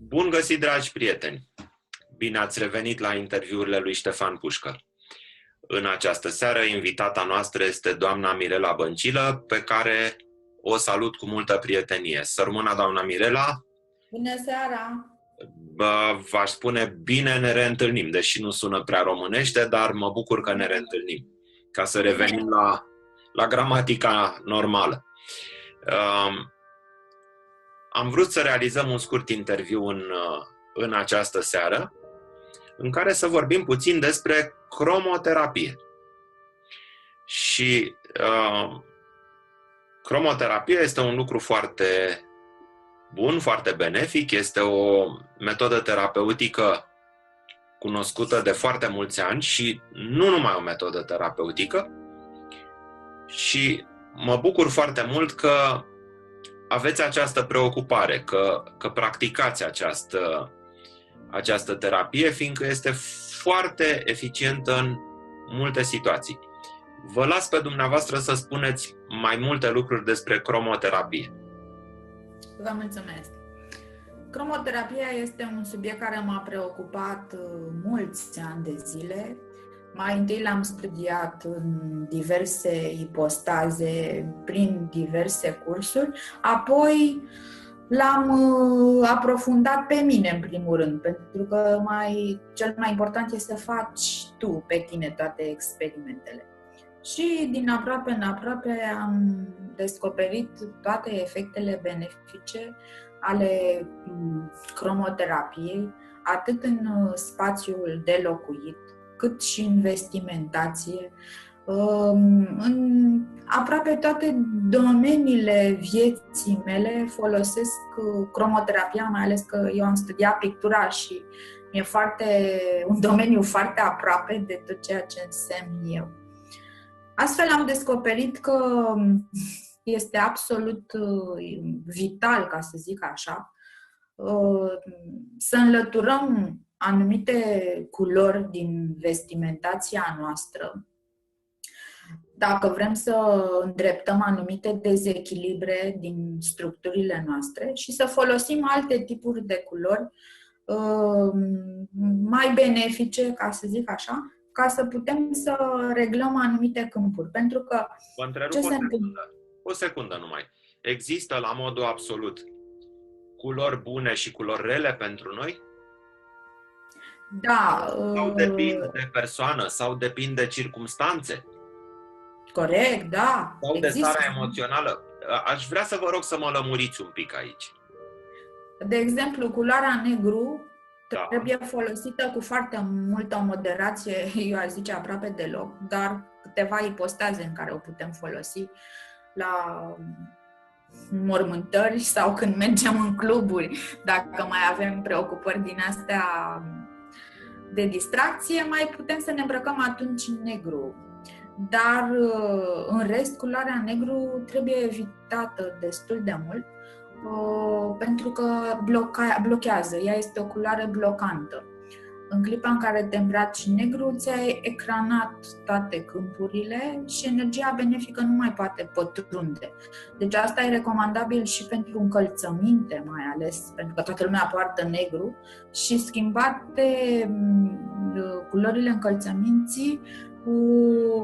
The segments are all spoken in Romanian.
Bun găsit, dragi prieteni! Bine ați revenit la interviurile lui Ștefan Pușcă. În această seară, invitata noastră este doamna Mirela Băncilă, pe care o salut cu multă prietenie. Să rămână, doamna Mirela! Bună seara! V-aș spune bine ne reîntâlnim, deși nu sună prea românește, dar mă bucur că ne reîntâlnim, ca să revenim la gramatica normală. Am vrut să realizăm un scurt interviu în această seară, în care să vorbim puțin despre cromoterapie. Și cromoterapia este un lucru foarte bun, foarte benefic, este o metodă terapeutică cunoscută de foarte mulți ani și nu numai o metodă terapeutică. Și mă bucur foarte mult că aveți această preocupare, că practicați această terapie, fiindcă este foarte eficientă în multe situații. Vă las pe dumneavoastră să spuneți mai multe lucruri despre cromoterapie. Vă mulțumesc! Cromoterapia este un subiect care m-a preocupat mulți ani de zile. Mai întâi l-am studiat în diverse ipostaze, prin diverse cursuri, apoi l-am aprofundat pe mine, în primul rând, pentru că cel mai important este să faci tu pe tine toate experimentele. Și din aproape în aproape am descoperit toate efectele benefice ale cromoterapiei, atât în spațiul de locuit, cât și în vestimentație, în aproape toate domeniile vieții mele folosesc cromoterapia, mai ales că eu am studiat pictura și e un domeniu foarte aproape de tot ceea ce însemn eu. Astfel am descoperit că este absolut vital, ca să zic așa, să înlăturăm anumite culori din vestimentația noastră, dacă vrem să îndreptăm anumite dezechilibre din structurile noastre și să folosim alte tipuri de culori mai benefice, ca să zic așa, ca să putem să reglăm anumite câmpuri. Pentru că vă întrerup o secundă numai. Există la modul absolut culori bune și culori rele pentru noi? Da. Sau depinde de persoană, sau depinde de circumstanțe? Corect, da. Sau de starea emoțională? Aș vrea să vă rog să mă lămuriți un pic aici. De exemplu, culoarea negru trebuie folosită cu foarte multă moderație, eu aș zice aproape deloc, dar câteva ipostaze în care o putem folosi la mormântări sau când mergem în cluburi, dacă mai avem preocupări din astea de distracție, mai putem să ne îmbrăcăm atunci în negru. Dar în rest, culoarea negru trebuie evitată destul de mult, pentru că blochează. Ea este o culoare blocantă. În clipa în care te îmbraci negru, ți-ai ecranat toate câmpurile și energia benefică nu mai poate pătrunde. Deci asta e recomandabil și pentru încălțăminte, mai ales, pentru că toată lumea poartă negru, și schimbate culorile încălțăminții cu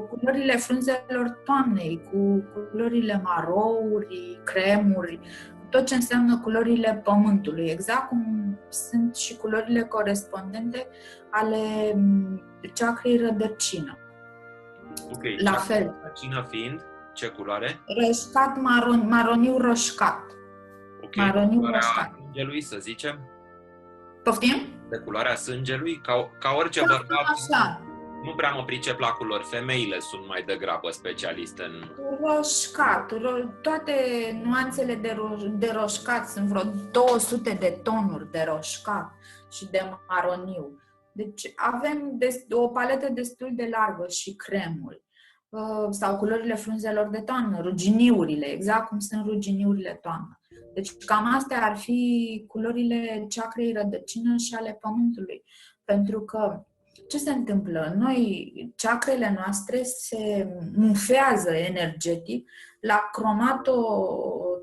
culorile frunzelor toamnei, cu culorile marouri, cremuri, tot ce înseamnă culorile pământului, exact cum sunt și culorile corespondente ale chakrei rădăcină. Ok, la fel. Rădăcină fiind ce culoare? Roșcat, maroniu roșcat. Ok, maroniu culoarea roșcat. sângelui, să zicem? Poftim? De culoarea sângelui? Ca orice bărbat. Așa. Nu prea mă pricep la culori. Femeile sunt mai degrabă specialiste în... Roșcat. Toate nuanțele de roșcat. Sunt vreo 200 de tonuri de roșcat și de maroniu. Deci avem o paletă destul de largă și cremul. Sau culorile frunzelor de toamnă, ruginiurile, exact cum sunt ruginiurile toamnă. Deci cam astea ar fi culorile chakrei rădăcină și ale pământului. Pentru că ce se întâmplă? Noi, chakrele noastre se mufează energetic la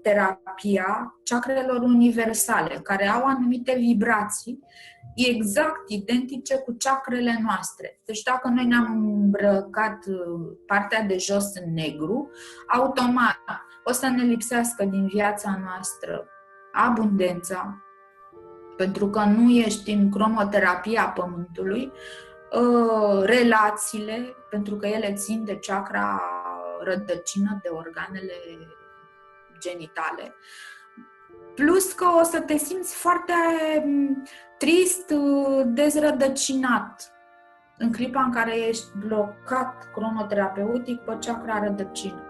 terapia chakrelor universale, care au anumite vibrații exact identice cu chakrele noastre. Deci dacă noi ne-am îmbrăcat partea de jos în negru, automat o să ne lipsească din viața noastră abundența, pentru că nu ești în cromoterapia pământului, relațiile, pentru că ele țin de chakra rădăcină, de organele genitale. Plus că o să te simți foarte trist, dezrădăcinat în clipa în care ești blocat cronoterapeutic pe chakra rădăcină.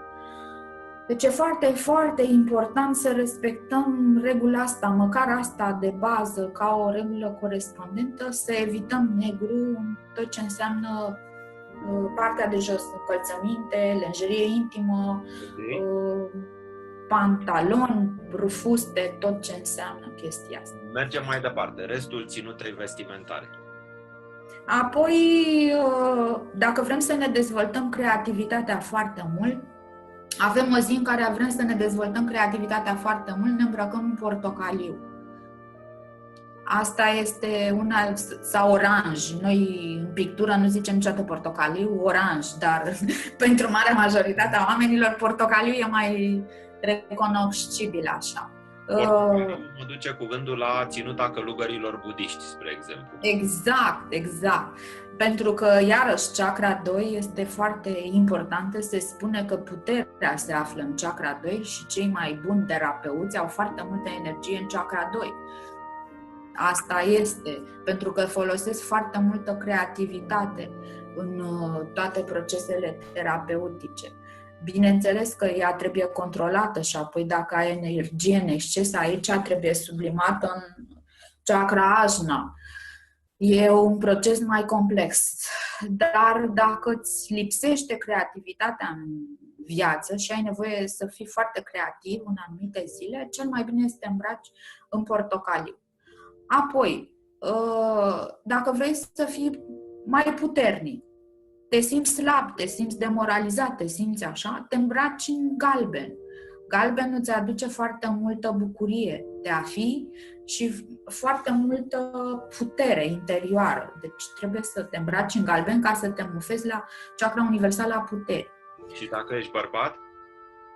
Deci e foarte, foarte important să respectăm regula asta, măcar asta de bază, ca o regulă corespondentă, să evităm negru în tot ce înseamnă partea de jos, încălțăminte, lenjerie intimă, pantaloni, fuste, tot ce înseamnă chestia asta. Mergem mai departe, restul ținutei vestimentare. Apoi, dacă vrem să ne dezvoltăm creativitatea foarte mult, avem o zi în care vrem să ne dezvoltăm creativitatea foarte mult, ne îmbrăcăm în portocaliu. Asta este una, sau oranj. Noi în pictură nu zicem niciodată portocaliu, oranj, dar pentru marea majoritate a oamenilor portocaliu e mai recunoscibil așa. Mă duce cuvântul la ținuta călugărilor budiști, spre exemplu. Exact. Pentru că, iarăși, chakra 2 este foarte importantă. Se spune că puterea se află în chakra 2 și cei mai buni terapeuți au foarte multă energie în chakra 2. Asta este, pentru că folosesc foarte multă creativitate în toate procesele terapeutice. Bineînțeles că ea trebuie controlată și apoi dacă ai energie în exces aici, trebuie sublimată în chakra ajna. E un proces mai complex. Dar dacă îți lipsește creativitatea în viață și ai nevoie să fii foarte creativ în anumite zile, cel mai bine este să te îmbraci în portocaliu. Apoi, dacă vrei să fii mai puternic, te simți slab, te simți demoralizat, te simți așa, te îmbraci în galben. Galbenul îți aduce foarte multă bucurie de a fi și foarte multă putere interioară. Deci trebuie să te îmbraci în galben ca să te mufezi la chakra universală a puterii. Și dacă ești bărbat,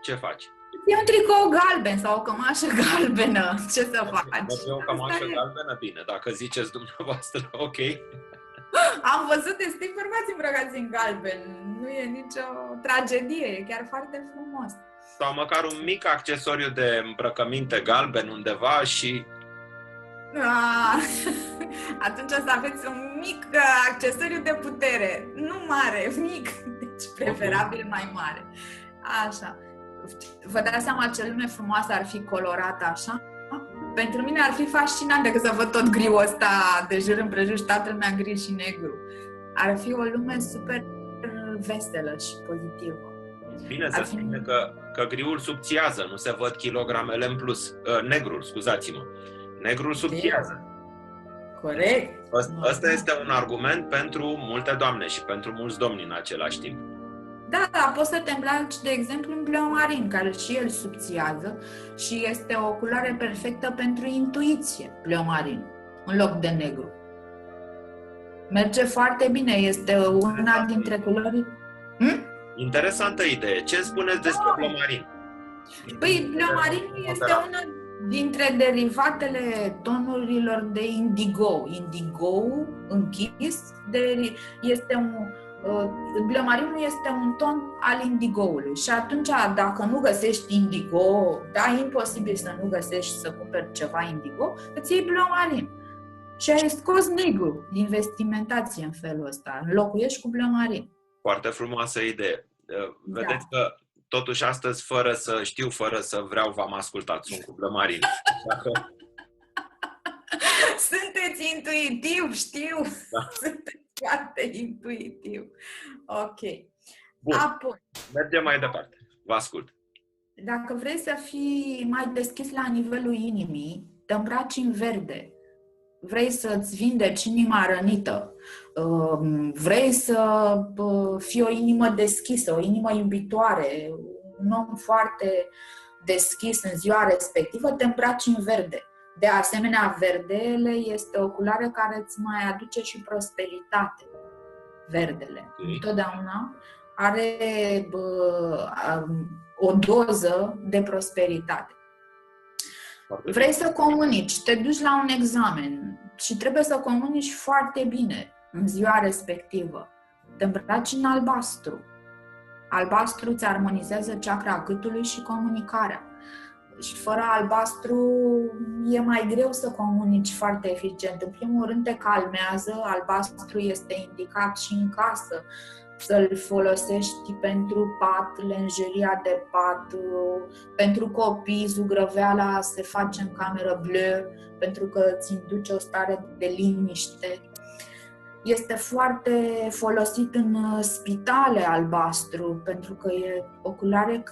ce faci? E un tricou galben sau o cămașă galbenă. Ce să faci? E o cămașă galbenă, bine. Dacă ziceți dumneavoastră, ok. Am văzut destui bărbați îmbrăcați în galben. Nu e nicio tragedie, e chiar foarte frumos. Sau măcar un mic accesoriu de îmbrăcăminte galben undeva și... Atunci o să aveți un mic accesoriu de putere. Nu mare, mic. Deci preferabil mai mare. Așa. Vă dați seama ce lume frumoasă ar fi colorată așa? Pentru mine ar fi fascinant decât să văd tot griul ăsta de jur împrejur și toată lumea gri și negru. Ar fi o lume super veselă și pozitivă. Bine, să spune că griul subțiază, nu se văd kilogramele în plus. Negrul, scuzați-mă. Negrul subțiază. Corect. Ăsta este un argument pentru multe doamne și pentru mulți domni în același timp. Da, poți să te îmbraci, de exemplu, în bleu marin, care și el subțiază și este o culoare perfectă pentru intuiție, bleu marin, în loc de negru. Merge foarte bine, este una dintre culori... Interesantă idee. Ce spuneți despre bleu marin? Păi, bleu marin este una dintre derivatele tonurilor de indigo. Indigo închis este un... Bleu marinul este un ton al indigoului și atunci dacă nu găsești indigo, da, imposibil să nu găsești să cumperi ceva indigo, îți iei bleu marin și ai scos negru din vestimentație în felul ăsta, înlocuiești cu bleu marin. Foarte frumoasă idee. Vedeți că totuși astăzi, fără să știu, fără să vreau, v-am ascultat, sunt cu bleu marin. Sunteți intuitiv, știu. Da. Sunteți foarte intuitiv. Ok. Bun. Apoi, mergem mai departe. Vă ascult. Dacă vrei să fii mai deschis la nivelul inimii, te îmbraci în verde. Vrei să-ți vindeci inima rănită. Vrei să fii o inimă deschisă, o inimă iubitoare, un om foarte deschis în ziua respectivă, te îmbraci în verde. De asemenea, verdele este o culoare care îți mai aduce și prosperitate. Verdele. Întotdeauna are o doză de prosperitate. Vrei să comunici, te duci la un examen și trebuie să comunici foarte bine în ziua respectivă. Te îmbraci în albastru. Albastru îți armonizează chakra gâtului și comunicarea. Și fără albastru e mai greu să comunici foarte eficient. În primul rând te calmează, albastru este indicat și în casă, să-l folosești pentru pat, lenjeria de pat, pentru copii, zugrăveala se face în cameră bleu, pentru că îți induce o stare de liniște. Este foarte folosit în spitale albastru, pentru că e o culoare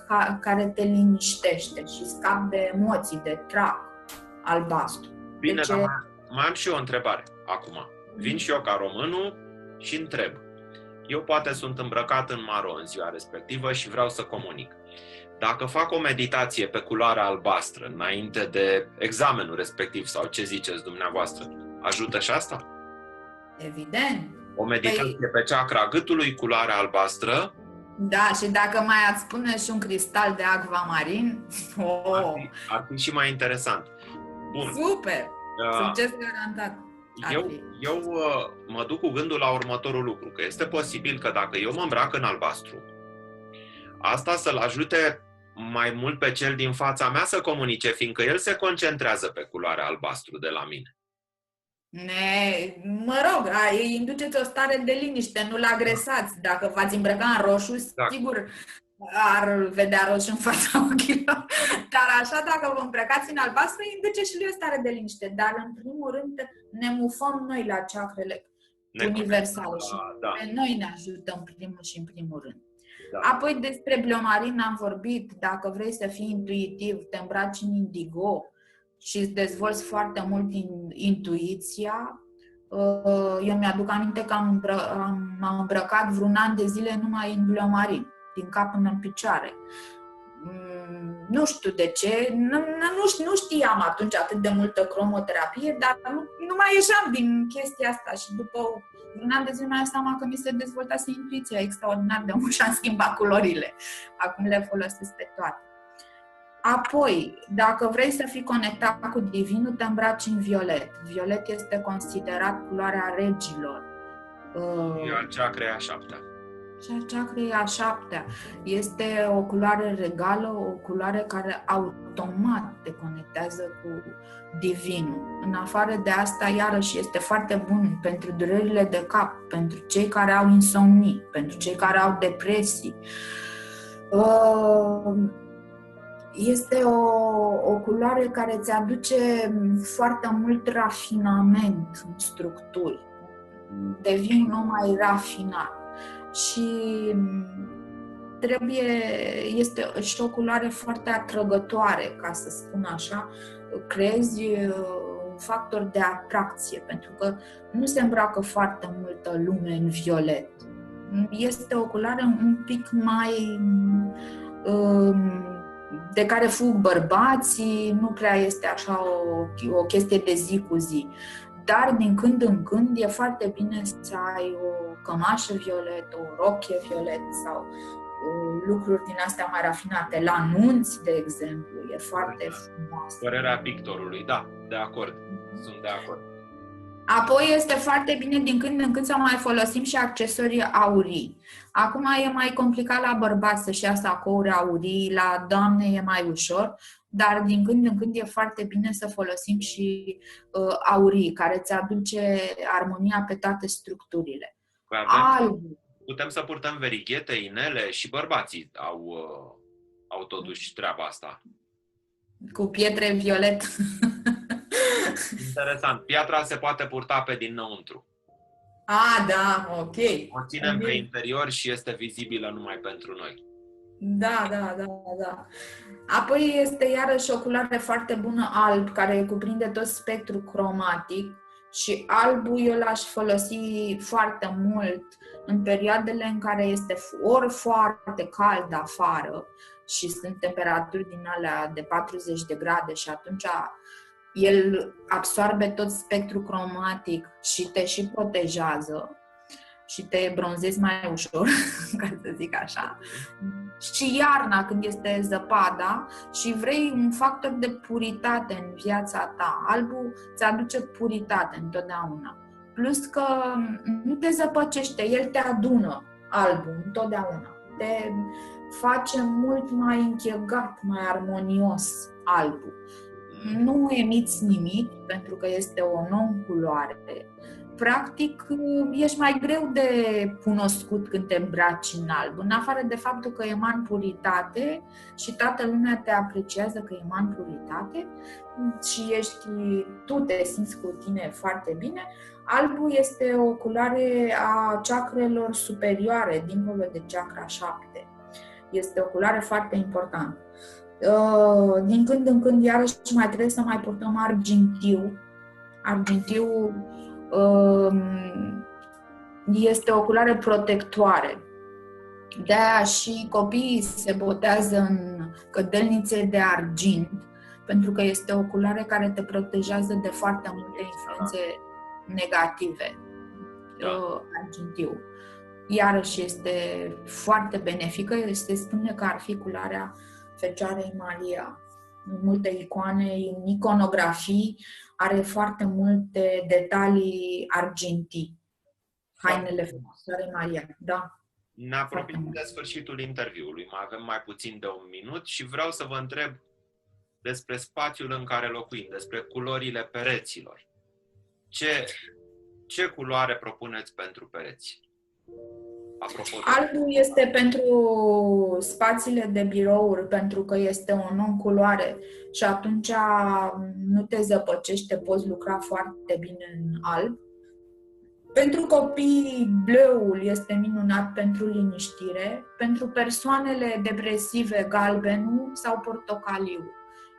care te liniștește și scapi de emoții, de trac albastru. Bine, dar mai am și eu o întrebare acum. Vin și eu ca românul și întreb. Eu poate sunt îmbrăcat în maro în ziua respectivă și vreau să comunic. Dacă fac o meditație pe culoarea albastră înainte de examenul respectiv, sau ce ziceți dumneavoastră, ajută și asta? Evident. O meditație pe chakra gâtului, culoarea albastră. Da, și dacă mai ați pune și un cristal de acvamarin, ar fi și mai interesant. Bun. Super! Succes garantat! Eu mă duc cu gândul la următorul lucru, că este posibil că dacă eu mă îmbrac în albastru, asta să-l ajute mai mult pe cel din fața mea să comunice, fiindcă el se concentrează pe culoarea albastru de la mine. Mă rog, îi induceți o stare de liniște, nu-l agresați. Dacă v-ați îmbrăca în roșu, sigur ar vedea roșu în fața ochilor. Dar așa, dacă vă îmbrăcați în albastru, îi induce și lui o stare de liniște. Dar, în primul rând, ne mufăm noi la chakrele universale și pe noi ne ajută în primul și în primul rând. Da. Apoi, despre bleomarin am vorbit. Dacă vrei să fii intuitiv, te îmbraci în indigo și îți dezvolți foarte mult intuiția. Eu mi-aduc aminte că m-am îmbrăcat vreun an de zile numai în bleomarin, din cap până în picioare. Nu știu de ce, nu știam atunci atât de multă cromoterapie, dar nu mai ieșeam din chestia asta și după un an de zile mi-am seama că mi se dezvoltase intuiția extraordinar de mult și am schimbat culorile. Acum le folosesc pe toate. Apoi, dacă vrei să fii conectat cu Divinul, te îmbraci în violet. Violet este considerat culoarea regilor. Chakra a șaptea. Chakra a șaptea. Este o culoare regală, o culoare care automat te conectează cu Divinul. În afară de asta, iarăși, este foarte bun pentru durerile de cap, pentru cei care au insomnii, pentru cei care au depresii. Este o culoare care îți aduce foarte mult rafinament în structuri. Devii un om mai rafinat. Și este și o culoare foarte atrăgătoare, ca să spun așa. Creezi un factor de atracție, pentru că nu se îmbracă foarte multă lume în violet. Este o culoare un pic mai de care fug bărbații, nu prea este așa o chestie de zi cu zi. Dar din când în când e foarte bine să ai o cămașă violet, o rochie violet sau lucruri din astea mai rafinate. La nunți, de exemplu, e foarte frumos. Părerea pictorului, da, de acord, sunt de acord. Apoi este foarte bine din când în când să mai folosim și accesorii aurii. Acum e mai complicat la bărbați să-și ia sacouri aurii, la doamne e mai ușor, dar din când în când e foarte bine să folosim și aurii, care îți aduce armonia pe toate structurile. Putem să purtăm verighete, inele, și bărbații au totuși treaba asta. Cu pietre violet. Interesant. Piatra se poate purta pe dinăuntru. Da, ok. O ținem pe interior și este vizibilă numai pentru noi. Da. Apoi este iarăși o culoare foarte bună, alb, care cuprinde tot spectrul cromatic Și albul eu l-aș folosi foarte mult în perioadele în care este ori foarte cald afară și sunt temperaturi din alea de 40 de grade și atunci el absorbe tot spectrul cromatic și te și protejează și te bronzezi mai ușor, ca să zic așa. Și iarna, când este zăpada și vrei un factor de puritate în viața ta, albul îți aduce puritate întotdeauna. Plus că nu te zăpăcește, el te adună, albul, întotdeauna. Te face mult mai închegat, mai armonios, albul. Nu emiți nimic, pentru că este o non-culoare. Practic, ești mai greu de cunoscut când te îmbraci în alb, în afară de faptul că eman puritate și toată lumea te apreciază că eman puritate și tu te simți cu tine foarte bine. Albul este o culoare a chakrelor superioare, dincolo de chakra 7. Este o culoare foarte importantă. Din când în când, iarăși, mai trebuie să mai purtăm argintiu. Argintiu este o culoare protectoare. De-aia și copiii se botează în cădelnițe de argint, pentru că este o culoare care te protejează de foarte multe influențe negative. Argintiu. Iarăși este foarte benefică, se spune că ar fi culoarea Fecioarei Maria. În multe icoane, în iconografii, are foarte multe detalii argintii. Hainele Fecioarei Maria, da. Ne apropiem de sfârșitul interviului, mai avem mai puțin de 1 minut și vreau să vă întreb despre spațiul în care locuim, despre culorile pereților. Ce culoare propuneți pentru pereți? Albul este pentru spațiile de birouri, pentru că este o non-culoare și atunci nu te zăpăcește, poți lucra foarte bine în alb. Pentru copii, bleuul este minunat pentru liniștire. Pentru persoanele depresive, galbenul sau portocaliu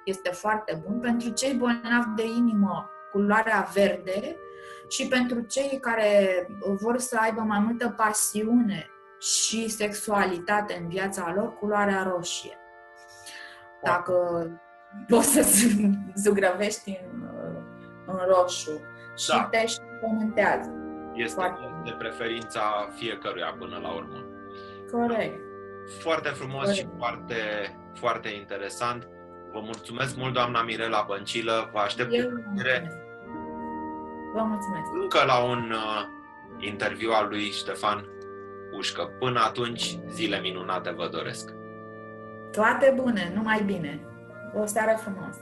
este foarte bun. Pentru cei bolnavi de inimă, culoarea verde. Și pentru cei care vor să aibă mai multă pasiune și sexualitate în viața lor, culoarea roșie. Dacă poți să zugrăvești în roșu și te și pământează. Este de preferința fiecăruia până la urmă. Corect. Foarte frumos și foarte, foarte interesant. Vă mulțumesc mult, doamna Mirela Băncilă. Vă aștept cu plăcere. Vă mulțumesc. Încă la un interviu al lui Ștefan Ușcă. Până atunci, zile minunate vă doresc. Toate bune, numai bine. O seară frumoasă.